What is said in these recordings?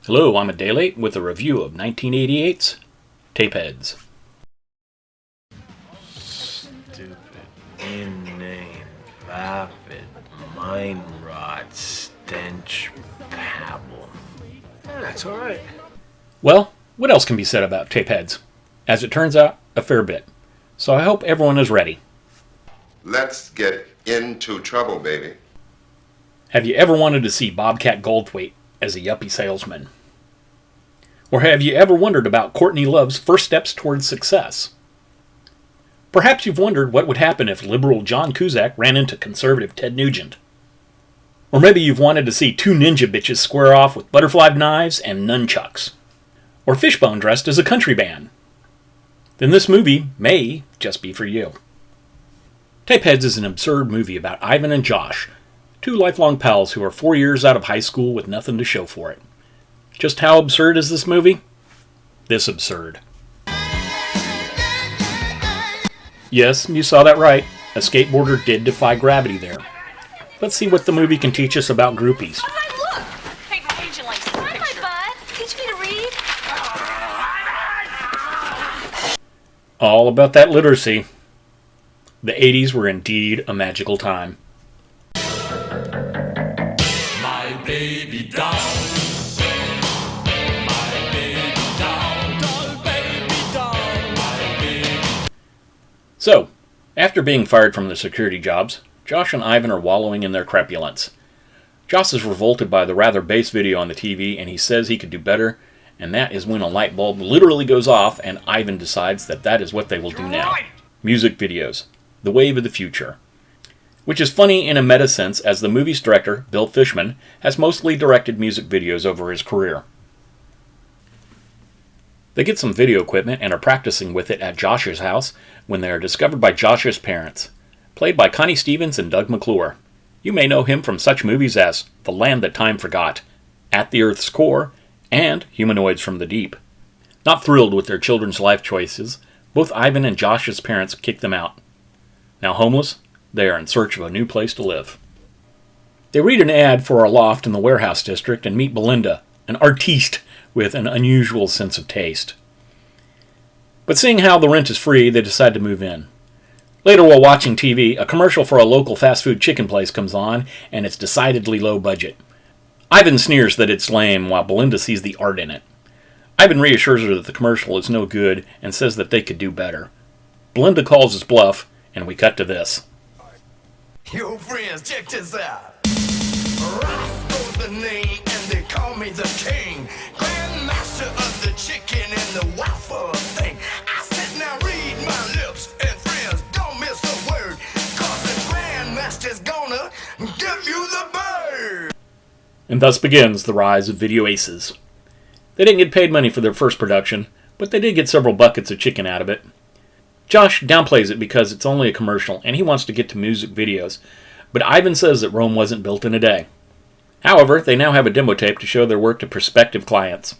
Hello, I'm a day late with a review of 1988's Tapeheads. Stupid, inane, vapid, mind rot, stench, pablum. That's alright. Well, what else can be said about Tapeheads? As it turns out, a fair bit. So I hope everyone is ready. Let's get into trouble, baby. Have you ever wanted to see Bobcat Goldthwait as a yuppie salesman? Or have you ever wondered about Courtney Love's first steps towards success? Perhaps you've wondered what would happen if liberal John Cusak ran into conservative Ted Nugent. Or maybe you've wanted to see two ninja bitches square off with butterfly knives and nunchucks. Or Fishbone dressed as a country band. Then this movie may just be for you. Tapeheads is an absurd movie about Ivan and Josh, two lifelong pals who are 4 years out of high school with nothing to show for it. Just how absurd is this movie? This absurd. Yes, you saw that right. A skateboarder did defy gravity there. Let's see what the movie can teach us about groupies. How did I look? Hey, my agent likes the picture. Hi, bud. Teach me to read. All about that literacy. The 80s were indeed a magical time. My baby doll. So, after being fired from their security jobs, Josh and Ivan are wallowing in their crapulence. Josh is revolted by the rather base video on the TV and he says he could do better, and that is when a light bulb literally goes off and Ivan decides that that is what they will do now. Music videos. The wave of the future. Which is funny in a meta sense as the movie's director, Bill Fishman, has mostly directed music videos over his career. They get some video equipment and are practicing with it at Josh's house when they are discovered by Josh's parents, played by Connie Stevens and Doug McClure. You may know him from such movies as The Land That Time Forgot, At the Earth's Core, and Humanoids from the Deep. Not thrilled with their children's life choices, both Ivan and Josh's parents kick them out. Now homeless, they are in search of a new place to live. They read an ad for a loft in the warehouse district and meet Belinda, an artiste with an unusual sense of taste. But seeing how the rent is free, they decide to move in. Later, while watching TV, a commercial for a local fast food chicken place comes on, and it's decidedly low budget. Ivan sneers that it's lame, while Belinda sees the art in it. Ivan reassures her that the commercial is no good, and says that they could do better. Belinda calls his bluff, and we cut to this. Yo, friends, check this out. Roscoe's the name, and they call me the king. Grandmaster of the chicken and the waffle thing. I said, now read my lips, and friends, don't miss a word. Cause the grandmaster's gonna give you the bird. And thus begins the rise of video aces. They didn't get paid money for their first production, but they did get several buckets of chicken out of it. Josh downplays it because it's only a commercial and he wants to get to music videos, but Ivan says that Rome wasn't built in a day. However, they now have a demo tape to show their work to prospective clients.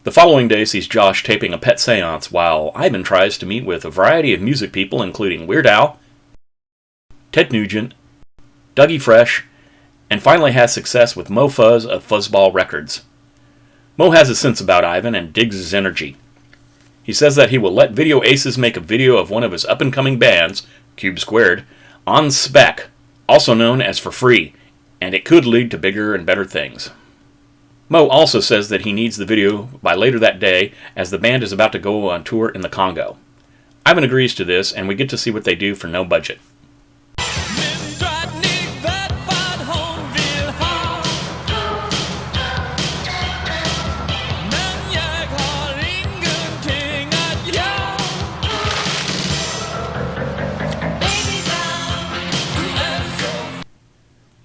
The following day sees Josh taping a pet seance while Ivan tries to meet with a variety of music people including Weird Al, Ted Nugent, Dougie Fresh, and finally has success with Mo Fuzz of Fuzzball Records. Mo has a sense about Ivan and digs his energy. He says that he will let Video Aces make a video of one of his up-and-coming bands, Cube Squared, on spec, also known as for free, and it could lead to bigger and better things. Mo also says that he needs the video by later that day as the band is about to go on tour in the Congo. Ivan agrees to this and we get to see what they do for no budget.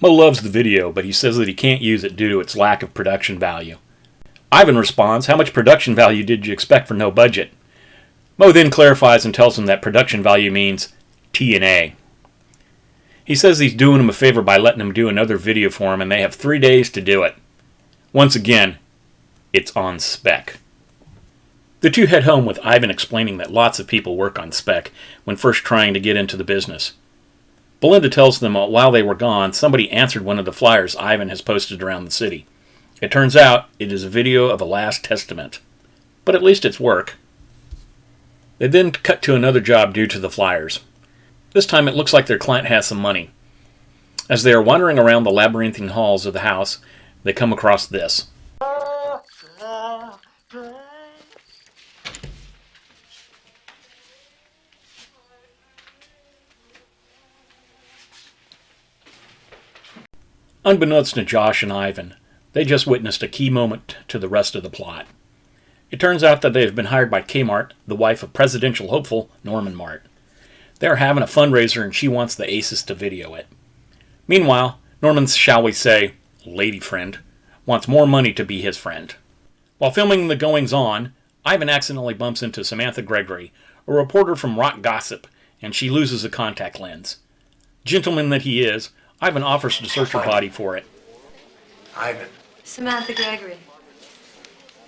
Mo loves the video, but he says that he can't use it due to its lack of production value. Ivan responds, "How much production value did you expect for no budget?" Mo then clarifies and tells him that production value means T&A. He says he's doing him a favor by letting him do another video for him and they have 3 days to do it. Once again, it's on spec. The two head home with Ivan explaining that lots of people work on spec when first trying to get into the business. Belinda tells them while they were gone, somebody answered one of the flyers Ivan has posted around the city. It turns out it is a video of a last testament. But at least it's work. They then cut to another job due to the flyers. This time it looks like their client has some money. As they are wandering around the labyrinthine halls of the house, they come across this. Unbeknownst to Josh and Ivan, they just witnessed a key moment to the rest of the plot. It turns out that they have been hired by Kmart, the wife of presidential hopeful Norman Mart. They are having a fundraiser and she wants the Aces to video it. Meanwhile, Norman's, shall we say, lady friend, wants more money to be his friend. While filming the goings-on, Ivan accidentally bumps into Samantha Gregory, a reporter from Rock Gossip, and she loses a contact lens. Gentleman that he is, Ivan offers to search her body for it. Ivan. Samantha Gregory.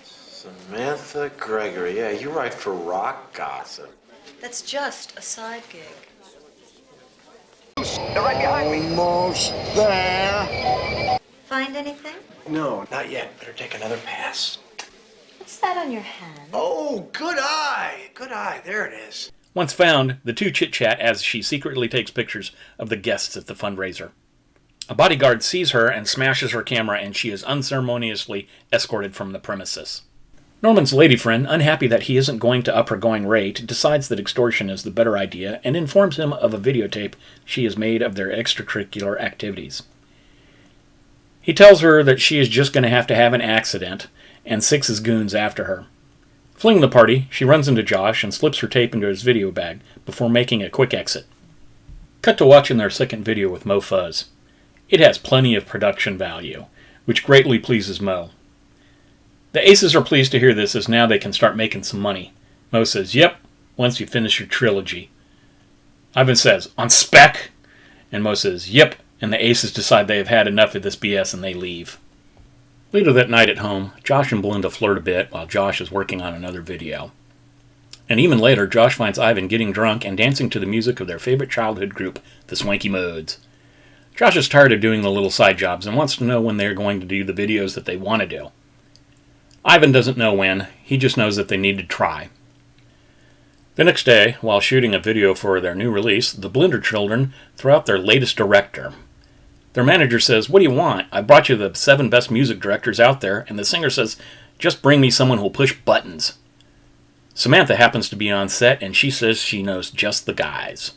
Samantha Gregory. Yeah, you write for Rock Gossip. That's just a side gig. They're right behind me. Almost there. Find anything? No, not yet. Better take another pass. What's that on your hand? Oh, good eye. Good eye. There it is. Once found, the two chit-chat as she secretly takes pictures of the guests at the fundraiser. A bodyguard sees her and smashes her camera, and she is unceremoniously escorted from the premises. Norman's lady friend, unhappy that he isn't going to up her going rate, decides that extortion is the better idea and informs him of a videotape she has made of their extracurricular activities. He tells her that she is just going to have an accident, and six goons after her. Fleeing the party, she runs into Josh and slips her tape into his video bag before making a quick exit. Cut to watching their second video with Mo Fuzz. It has plenty of production value, which greatly pleases Mo. The Aces are pleased to hear this, as now they can start making some money. Mo says, "Yep, once you finish your trilogy." Ivan says, "On spec?" And Mo says, "Yep," and the Aces decide they have had enough of this BS and they leave. Later that night at home, Josh and Belinda flirt a bit while Josh is working on another video. And even later, Josh finds Ivan getting drunk and dancing to the music of their favorite childhood group, the Swanky Modes. Josh is tired of doing the little side jobs and wants to know when they're going to do the videos that they want to do. Ivan doesn't know when, he just knows that they need to try. The next day, while shooting a video for their new release, the Blender children throw out their latest director. Their manager says, "What do you want? I brought you the 7 best music directors out there," and the singer says, "Just bring me someone who'll push buttons." Samantha happens to be on set, and she says she knows just the guys.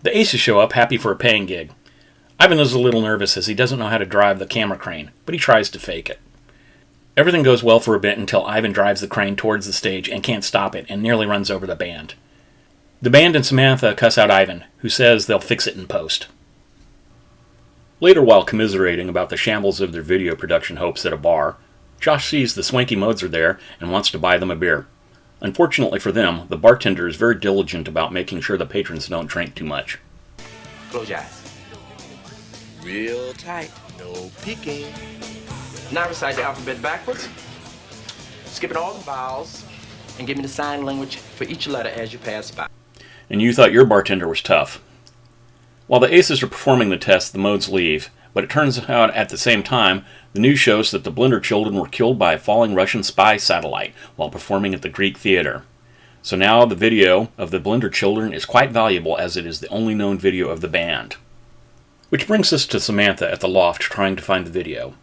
The Aces show up, happy for a paying gig. Ivan is a little nervous as he doesn't know how to drive the camera crane, but he tries to fake it. Everything goes well for a bit until Ivan drives the crane towards the stage and can't stop it and nearly runs over the band. The band and Samantha cuss out Ivan, who says they'll fix it in post. Later, while commiserating about the shambles of their video production hopes at a bar, Josh sees the Swanky Modes are there and wants to buy them a beer. Unfortunately for them, the bartender is very diligent about making sure the patrons don't drink too much. Close your eyes. Real tight, no peeking. Now recite the alphabet backwards, skipping all the vowels, and give me the sign language for each letter as you pass by. And you thought your bartender was tough. While the Aces are performing the test, the Modes leave, but it turns out at the same time, the news shows that the Blender children were killed by a falling Russian spy satellite while performing at the Greek theater. So now the video of the Blender children is quite valuable, as it is the only known video of the band. Which brings us to Samantha at the loft trying to find the video.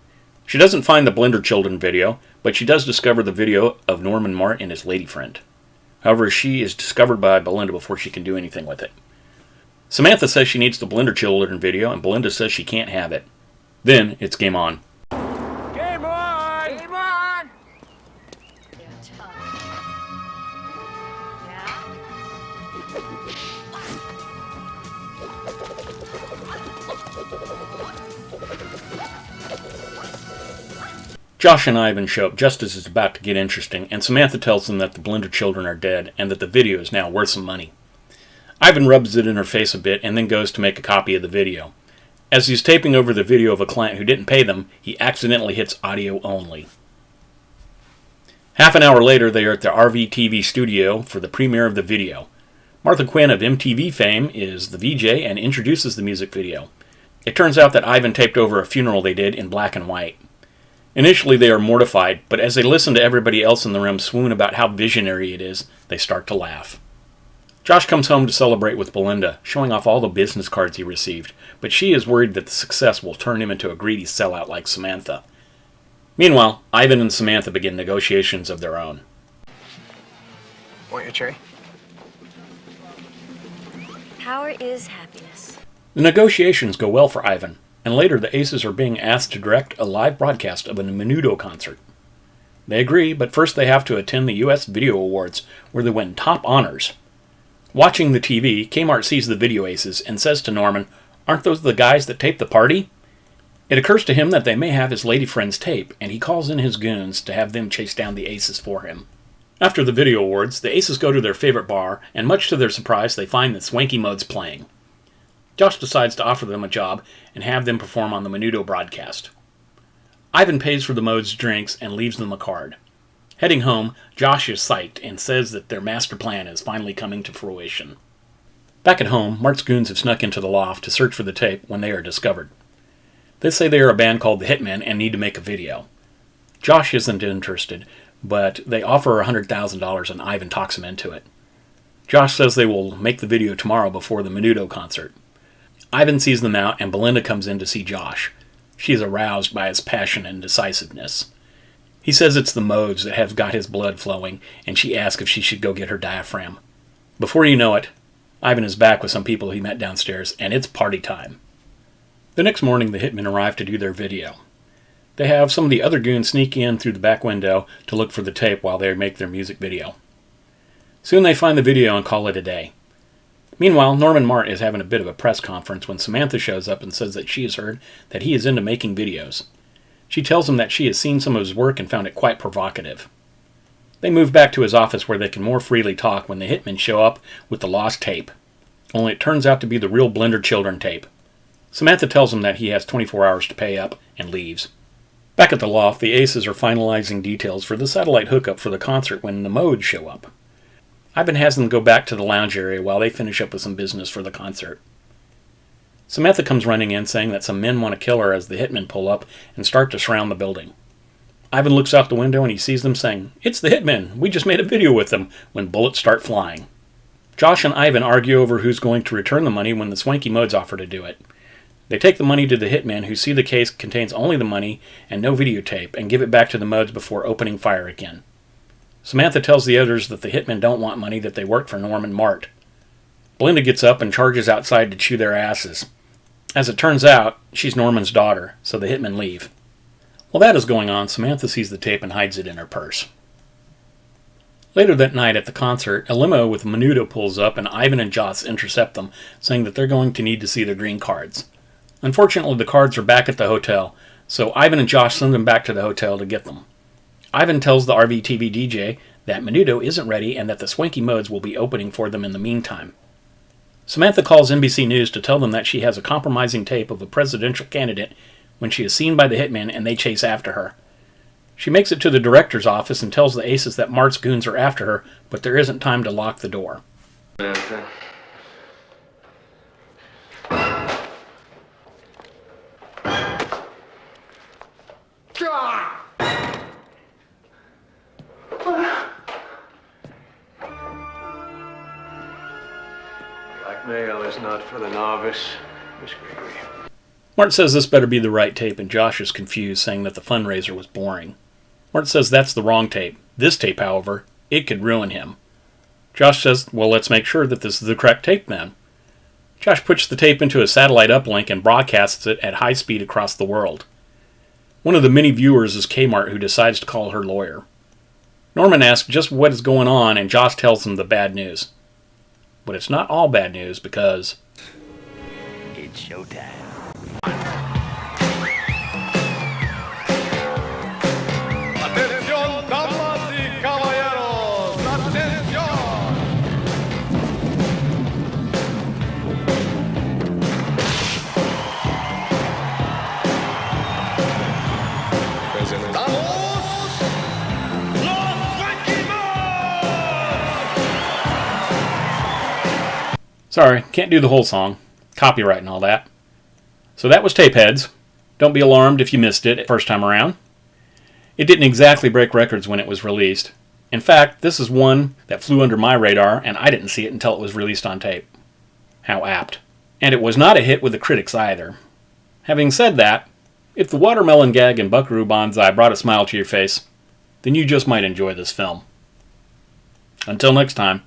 She doesn't find the Blender children video, but she does discover the video of Norman Mart and his lady friend. However, she is discovered by Belinda before she can do anything with it. Samantha says she needs the Blender children video, and Belinda says she can't have it. Then it's game on. Game on! Game on! They're tough. Yeah? Josh and Ivan show up just as it's about to get interesting, and Samantha tells them that the Blender children are dead and that the video is now worth some money. Ivan rubs it in her face a bit and then goes to make a copy of the video. As he's taping over the video of a client who didn't pay them, he accidentally hits audio only. Half an hour later, they are at the RVTV studio for the premiere of the video. Martha Quinn of MTV fame is the VJ and introduces the music video. It turns out that Ivan taped over a funeral they did in black and white. Initially they are mortified, but as they listen to everybody else in the room swoon about how visionary it is, they start to laugh. Josh comes home to celebrate with Belinda, showing off all the business cards he received, but she is worried that the success will turn him into a greedy sellout like Samantha. Meanwhile, Ivan and Samantha begin negotiations of their own. Want your cherry? Power is happiness. The negotiations go well for Ivan, and later the Aces are being asked to direct a live broadcast of a Menudo concert. They agree, but first they have to attend the U.S. Video Awards, where they win top honors. Watching the TV, Kmart sees the Video Aces and says to Norman, "Aren't those the guys that taped the party?" It occurs to him that they may have his lady friend's tape, and he calls in his goons to have them chase down the Aces for him. After the Video Awards, the Aces go to their favorite bar, and much to their surprise, they find that Swanky Mode's playing. Josh decides to offer them a job and have them perform on the Menudo broadcast. Ivan pays for the Mode's drinks and leaves them a card. Heading home, Josh is psyched and says that their master plan is finally coming to fruition. Back at home, Mart's goons have snuck into the loft to search for the tape when they are discovered. They say they are a band called the Hitmen and need to make a video. Josh isn't interested, but they offer $100,000 and Ivan talks him into it. Josh says they will make the video tomorrow before the Menudo concert. Ivan sees them out and Belinda comes in to see Josh. She is aroused by his passion and decisiveness. He says it's the Modes that have got his blood flowing, and she asks if she should go get her diaphragm. Before you know it, Ivan is back with some people he met downstairs, and it's party time. The next morning, the Hitmen arrive to do their video. They have some of the other goons sneak in through the back window to look for the tape while they make their music video. Soon they find the video and call it a day. Meanwhile, Norman Mart is having a bit of a press conference when Samantha shows up and says that she has heard that he is into making videos. She tells him that she has seen some of his work and found it quite provocative. They move back to his office where they can more freely talk when the Hitmen show up with the lost tape. Only it turns out to be the real Blender Children tape. Samantha tells him that he has 24 hours to pay up and leaves. Back at the loft, the Aces are finalizing details for the satellite hookup for the concert when the Modes show up. Ivan has them go back to the lounge area while they finish up with some business for the concert. Samantha comes running in saying that some men want to kill her as the Hitmen pull up and start to surround the building. Ivan looks out the window and he sees them saying, "It's the Hitmen! We just made a video with them," when bullets start flying. Josh and Ivan argue over who's going to return the money when the Swanky Modes offer to do it. They take the money to the Hitmen, who see the case contains only the money and no videotape, and give it back to the Modes before opening fire again. Samantha tells the others that the Hitmen don't want money, that they work for Norman Mart. Belinda gets up and charges outside to chew their asses. As it turns out, she's Norman's daughter, so the Hitmen leave. While that is going on, Samantha sees the tape and hides it in her purse. Later that night at the concert, a limo with Menudo pulls up and Ivan and Joss intercept them, saying that they're going to need to see their green cards. Unfortunately, the cards are back at the hotel, so Ivan and Josh send them back to the hotel to get them. Ivan tells the RVTV DJ that Menudo isn't ready and that the Swanky Modes will be opening for them in the meantime. Samantha calls NBC News to tell them that she has a compromising tape of a presidential candidate when she is seen by the Hitmen and they chase after her. She makes it to the director's office and tells the Aces that Mart's goons are after her, but there isn't time to lock the door. Blackmail is not for the novice, Miss Gregory. Mart says this better be the right tape, and Josh is confused, saying that the fundraiser was boring. Mart says that's the wrong tape. This tape, however, it could ruin him. Josh says, well, let's make sure that this is the correct tape then. Josh puts the tape into a satellite uplink and broadcasts it at high speed across the world. One of the many viewers is Kmart, who decides to call her lawyer. Norman asks just what is going on, and Josh tells him the bad news. But it's not all bad news, because It's showtime. Atención, damas y caballeros, atención. Presentamos los Swanky Modes. sorry, can't do the whole song. Copyright and all that. So that was Tapeheads. Don't be alarmed if you missed it first time around. It didn't exactly break records when it was released. In fact, this is one that flew under my radar, and I didn't see it until it was released on tape. How apt. And it was not a hit with the critics either. Having said that, if the watermelon gag and Buckaroo Banzai brought a smile to your face, then you just might enjoy this film. Until next time.